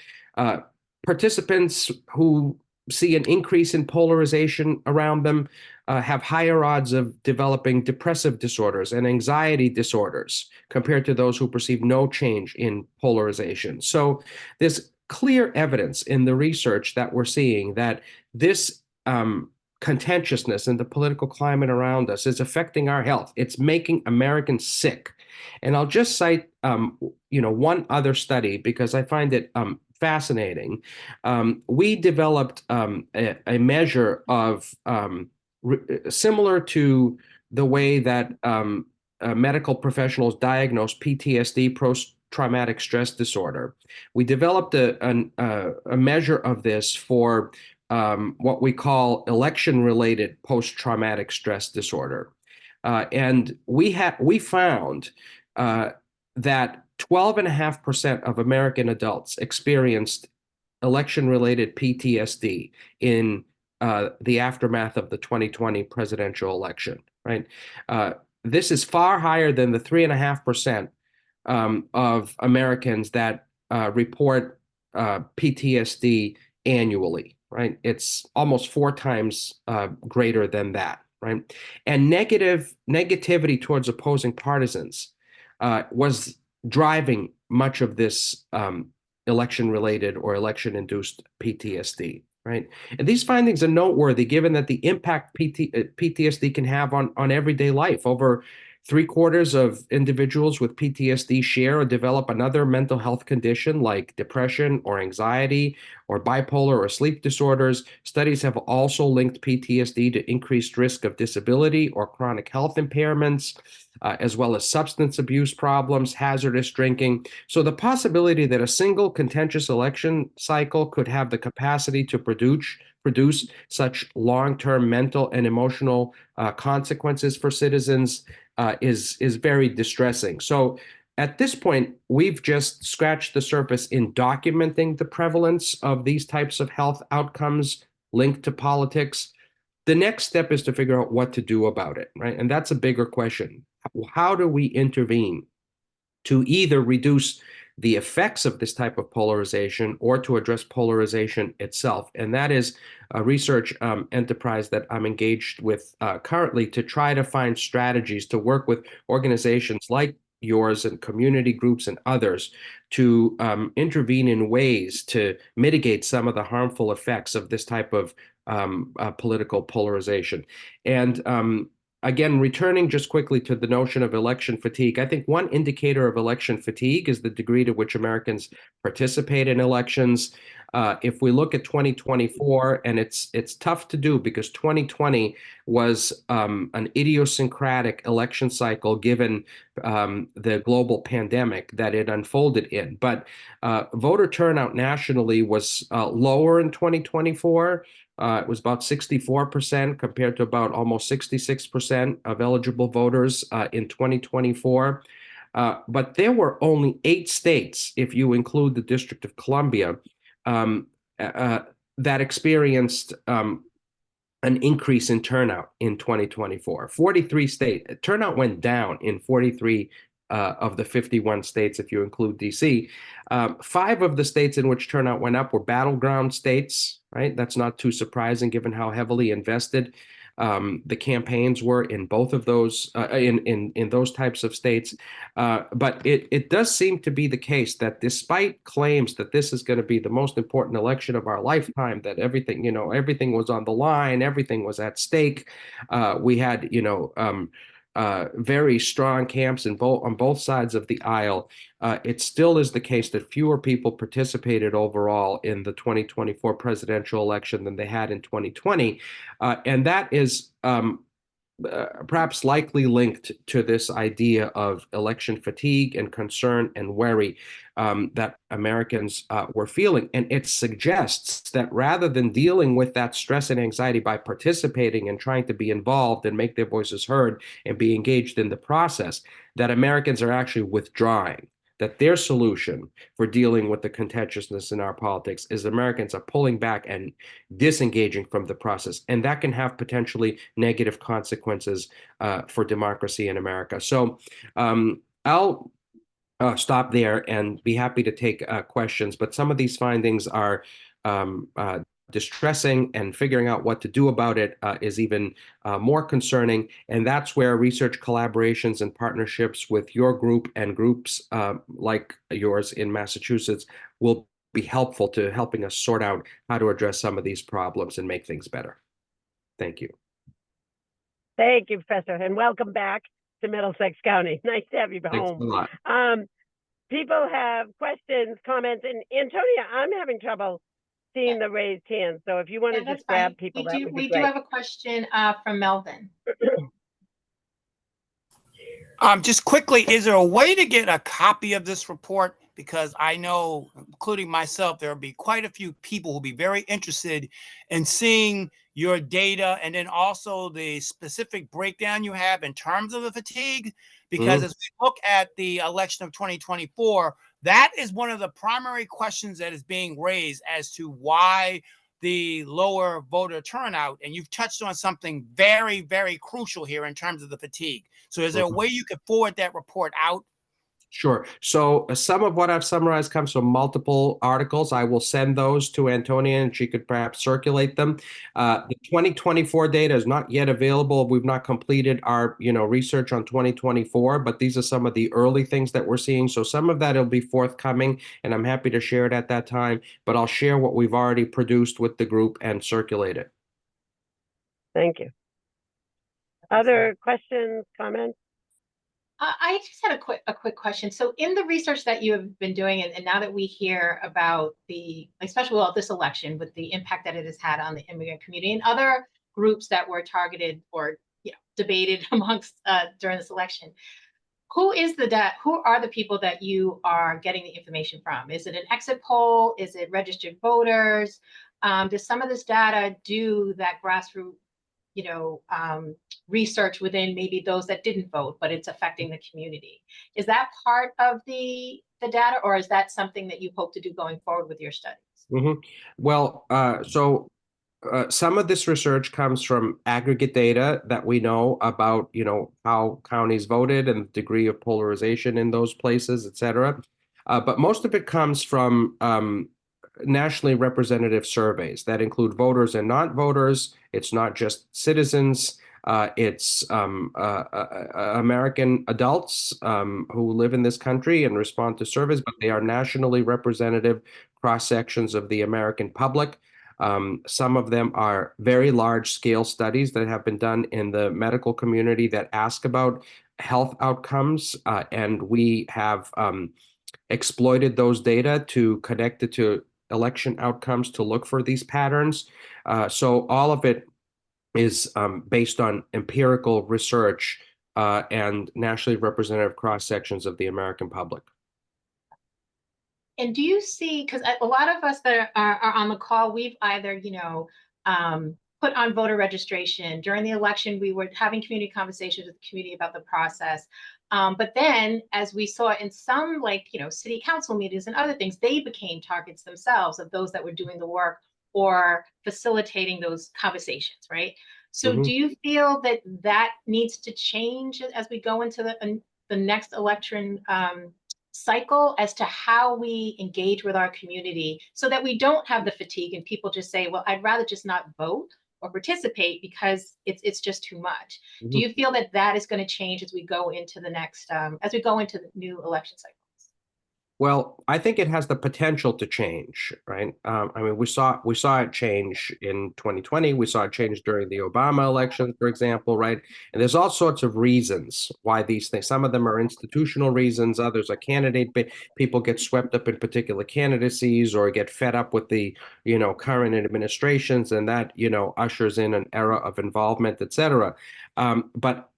Participants who see an increase in polarization around them have higher odds of developing depressive disorders and anxiety disorders compared to those who perceive no change in polarization. So there's clear evidence in the research that we're seeing that this contentiousness in the political climate around us is affecting our health. It's making Americans sick. And I'll just cite one other study because I find it fascinating. We developed a measure of similar to the way that medical professionals diagnose PTSD, post-traumatic stress disorder. We developed a measure of this for what we call election-related post-traumatic stress disorder. And we found that 12.5% of American adults experienced election-related PTSD in the aftermath of the 2020 presidential election, right? This is far higher than the 3.5% of Americans that report PTSD annually, right? It's almost 4 times greater than that, right? And negativity towards opposing partisans was driving much of this election-related or election-induced PTSD, right? And these findings are noteworthy given that the impact PTSD can have on everyday life. Over 3/4 of individuals with PTSD share or develop another mental health condition like depression or anxiety or bipolar or sleep disorders. Studies have also linked PTSD to increased risk of disability or chronic health impairments, as well as substance abuse problems, hazardous drinking. So the possibility that a single contentious election cycle could have the capacity to produce such long-term mental and emotional consequences for citizens is very distressing. So at this point, we've just scratched the surface in documenting the prevalence of these types of health outcomes linked to politics. The next step is to figure out what to do about it, right? And that's a bigger question. How do we intervene to either reduce the effects of this type of polarization or to address polarization itself? And that is a research enterprise that I'm engaged with currently to try to find strategies to work with organizations like yours and community groups and others to intervene in ways to mitigate some of the harmful effects of this type of political polarization. And again, returning just quickly to the notion of election fatigue, I think one indicator of election fatigue is the degree to which Americans participate in elections. If we look at 2024, and it's tough to do because 2020 was an idiosyncratic election cycle given the global pandemic that it unfolded in. But voter turnout nationally was lower in 2024. It was about 64% compared to about almost 66% of eligible voters in 2024. But there were only 8 states, if you include the District of Columbia, that experienced an increase in turnout in 2024. 43 state turnout went down in 43 of the 51 states, if you include DC. 5 of the states in which turnout went up were battleground states, right? That's not too surprising given how heavily invested the campaigns were in both of those, in those types of states. But it does seem to be the case that despite claims that this is going to be the most important election of our lifetime, that everything, everything was on the line, everything was at stake. We had, very strong camps on both sides of the aisle. It still is the case that fewer people participated overall in the 2024 presidential election than they had in 2020. And that is perhaps likely linked to this idea of election fatigue and concern and worry that Americans were feeling. And it suggests that rather than dealing with that stress and anxiety by participating and trying to be involved and make their voices heard and be engaged in the process, that Americans are actually withdrawing. That their solution for dealing with the contentiousness in our politics is Americans are pulling back and disengaging from the process. And that can have potentially negative consequences for democracy in America. So I'll stop there and be happy to take questions. But some of these findings are distressing, and figuring out what to do about it is even more concerning. And that's where research collaborations and partnerships with your group and groups like yours in Massachusetts will be helpful to helping us sort out how to address some of these problems and make things better. Thank you. Thank you, Professor, and welcome back to Middlesex County. Nice to have you Thanks home. a lot. People have questions, comments, and Antonia, I'm having trouble seeing the raised hands. So if you want to that's just grab fine. people, We that do would be we great. do have a question from Melvin. Just quickly, is there a way to get a copy of this report? Because I know, including myself, there will be quite a few people who will be very interested in seeing your data, and then also the specific breakdown you have in terms of the fatigue. Because as we look at the election of 2024, that is one of the primary questions that is being raised as to why the lower voter turnout. And you've touched on something very, very crucial here in terms of the fatigue. So is there a way you could forward that report out? Sure. So some of what I've summarized comes from multiple articles. I will send those to Antonia and she could perhaps circulate them. The 2024 data is not yet available. We've not completed our, research on 2024, but these are some of the early things that we're seeing. So some of that will be forthcoming, and I'm happy to share it at that time, but I'll share what we've already produced with the group and circulate it. Thank you. Other questions, comments? I just had a quick question. So in the research that you have been doing, and now that we hear about especially this election with the impact that it has had on the immigrant community and other groups that were targeted or debated amongst during this election, who are the people that you are getting the information from? Is it an exit poll? Is it registered voters? Does some of this data do that grassroots research within maybe those that didn't vote, but it's affecting the community? Is that part of the data, or is that something that you hope to do going forward with your studies? Well, so some of this research comes from aggregate data that we know about, how counties voted and the degree of polarization in those places, et cetera. But most of it comes from nationally representative surveys that include voters and non-voters. It's not just citizens. It's American adults who live in this country and respond to surveys, but they are nationally representative cross-sections of the American public. Some of them are very large-scale studies that have been done in the medical community that ask about health outcomes, and we have exploited those data to connect it to election outcomes to look for these patterns. So all of it is based on empirical research and nationally representative cross-sections of the American public. And do you see, because a lot of us that are on the call, we've either, put on voter registration. During the election, we were having community conversations with the community about the process. But then, as we saw in some, city council meetings and other things, they became targets themselves of those that were doing the work or facilitating those conversations, right? So Mhm. do you feel that that needs to change as we go into the next election cycle as to how we engage with our community so that we don't have the fatigue and people just say, well, I'd rather just not vote or participate because it's just too much. Do Mhm. you feel that that is going to change as we go into the next, as we go into the new election cycle? Well, I think it has the potential to change, right? I mean, we saw it change in 2020. We saw it change during the Obama election, for example, right? And there's all sorts of reasons why these things. Some of them are institutional reasons. Others are people get swept up in particular candidacies or get fed up with the current administrations, and that ushers in an era of involvement, et cetera. But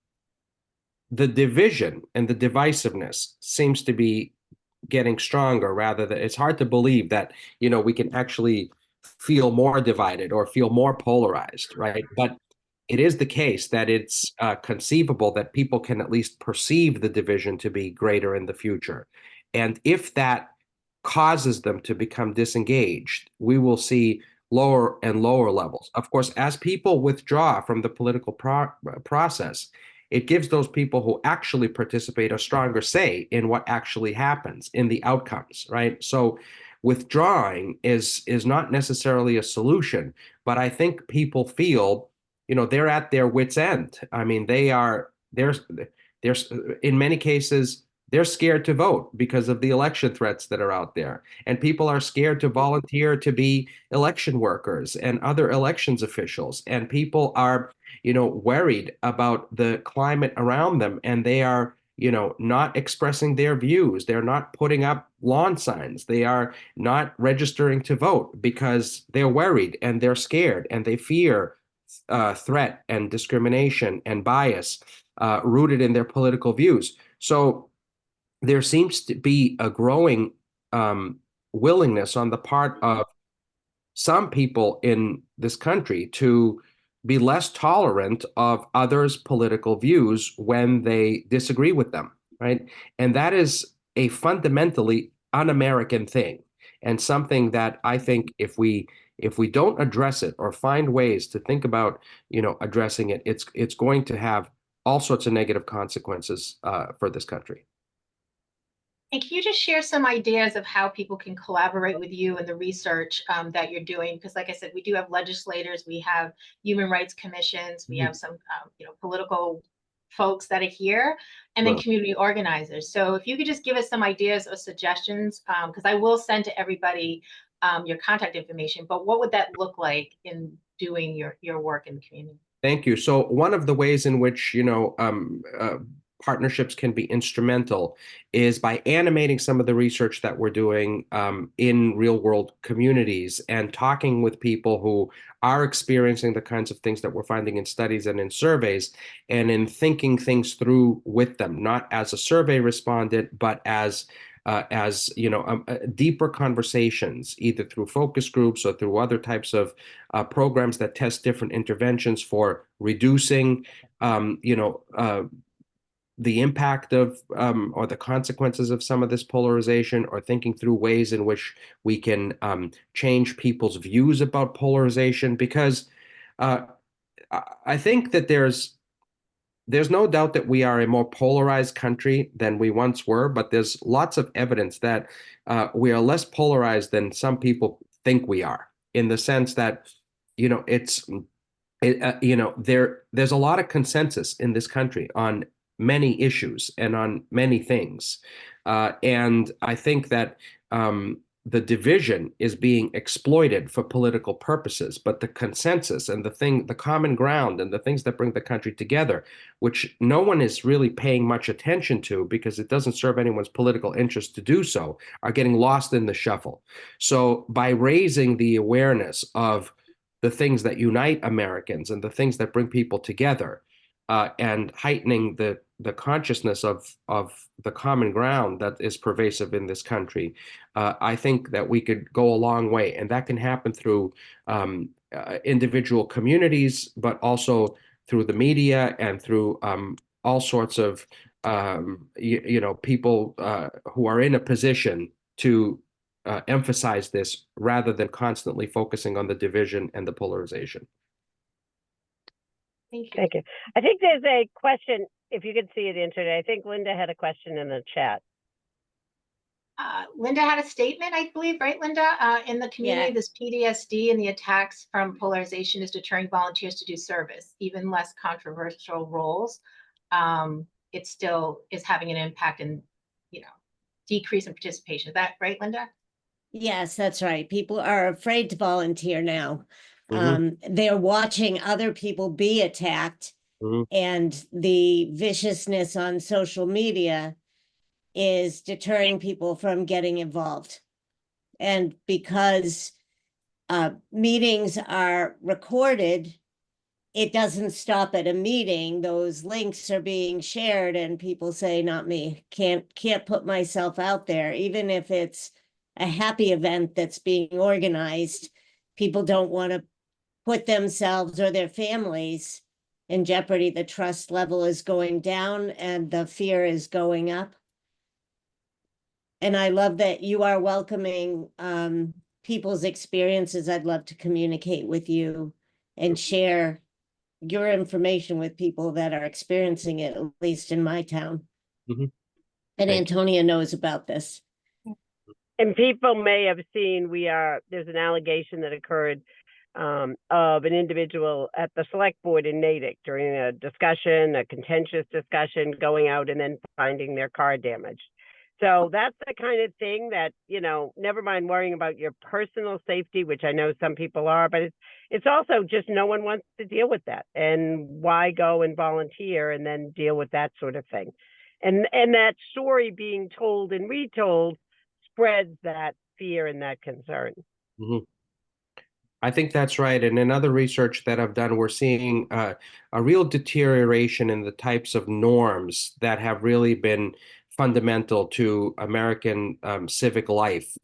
the division and the divisiveness seems to be getting stronger rather than it's hard to believe that we can actually feel more divided or feel more polarized, right? But it is the case that it's conceivable that people can at least perceive the division to be greater in the future. And if that causes them to become disengaged, we will see lower and lower levels. Of course, as people withdraw from the political process, it gives those people who actually participate a stronger say in what actually happens in the outcomes, right? So withdrawing is not necessarily a solution, but I think people feel, they're at their wits' end. I mean, they're in many cases, they're scared to vote because of the election threats that are out there. And people are scared to volunteer to be election workers and other elections officials. And people are worried about the climate around them, and they are, not expressing their views. They're not putting up lawn signs. They are not registering to vote because they're worried and they're scared and they fear threat and discrimination and bias rooted in their political views. So there seems to be a growing willingness on the part of some people in this country to be less tolerant of others' political views when they disagree with them, right? And that is a fundamentally un-American thing, and something that I think if we don't address it or find ways to think about, addressing it, it's going to have all sorts of negative consequences for this country. And can you just share some ideas of how people can collaborate with you in the research that you're doing? Because like I said, we do have legislators, we have human rights commissions, we have some political folks that are here, and then community organizers. So if you could just give us some ideas or suggestions, because I will send to everybody your contact information, but what would that look like in doing your work in the community? Thank you. So one of the ways in which, partnerships can be instrumental is by animating some of the research that we're doing in real world communities and talking with people who are experiencing the kinds of things that we're finding in studies and in surveys, and in thinking things through with them, not as a survey respondent, but as deeper conversations, either through focus groups or through other types of programs that test different interventions for reducing, the impact of or the consequences of some of this polarization, or thinking through ways in which we can change people's views about polarization. Because I think that there's no doubt that we are a more polarized country than we once were, but there's lots of evidence that we are less polarized than some people think we are, in the sense that, there's a lot of consensus in this country on many issues and on many things. And I think that the division is being exploited for political purposes, but the consensus and the common ground and the things that bring the country together, which no one is really paying much attention to because it doesn't serve anyone's political interest to do so, are getting lost in the shuffle. So by raising the awareness of the things that unite Americans and the things that bring people together, and heightening the consciousness of the common ground that is pervasive in this country, I think that we could go a long way, and that can happen through individual communities, but also through the media and through all sorts of people who are in a position to emphasize this rather than constantly focusing on the division and the polarization. Thank you. Thank you. I think there's a question, if you could see it, Antonio. I think Linda had a question in the chat. Linda had a statement, I believe, right, Linda? In the community, Yeah. this PTSD and the attacks from polarization is deterring volunteers to do service, even less controversial roles. It still is having an impact in, decrease in participation. Is that right, Linda? Yes, that's right. People are afraid to volunteer now. Mhm. They're watching other people be attacked, Mhm. and the viciousness on social media is deterring people from getting involved. And because meetings are recorded, it doesn't stop at a meeting. Those links are being shared, and people say, "Not me. Can't put myself out there," even if it's a happy event that's being organized. People don't want to put themselves or their families in jeopardy. The trust level is going down and the fear is going up. And I love that you are welcoming people's experiences. I'd love to communicate with you and share your information with people that are experiencing it, at least in my town. Mhm. And Thank you. Antonia knows about this. And people may have seen, there's an allegation that occurred of an individual at the select board in Natick during a discussion, a contentious discussion, going out and then finding their car damaged. So that's the kind of thing that, never mind worrying about your personal safety, which I know some people are, but it's also just no one wants to deal with that. And why go and volunteer and then deal with that sort of thing? And that story being told and retold spreads that fear and that concern. Mhm. I think that's right. And in other research that I've done, we're seeing a real deterioration in the types of norms that have really been fundamental to American civic life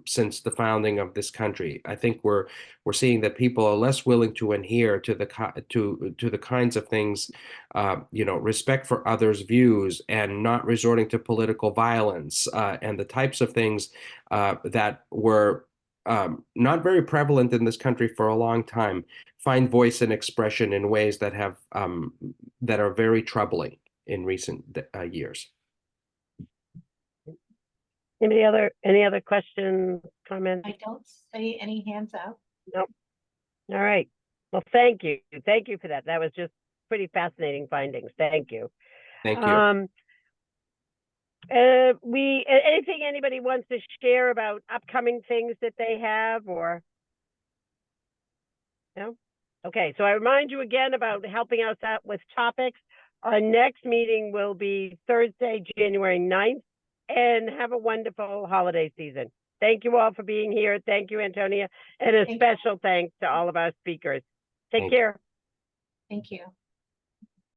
since the founding of this country. I think we're seeing that people are less willing to adhere to the kinds of things, respect for others' views and not resorting to political violence and the types of things that were not very prevalent in this country for a long time, find voice and expression in ways that have that are very troubling in recent years. Any other questions, comments? I don't see any hands up. Nope. All right. Well, thank you. Thank you for that. That was just pretty fascinating findings. Thank you. Thank you. Anything anybody wants to share about upcoming things that they have, or no? Okay, so I remind you again about helping us out with topics. Our next meeting will be Thursday, January 9th, and have a wonderful holiday season. Thank you all for being here. Thank you, Antonia, and a Thank you. special thanks to all of our speakers. Take Thank you. care. Thank you.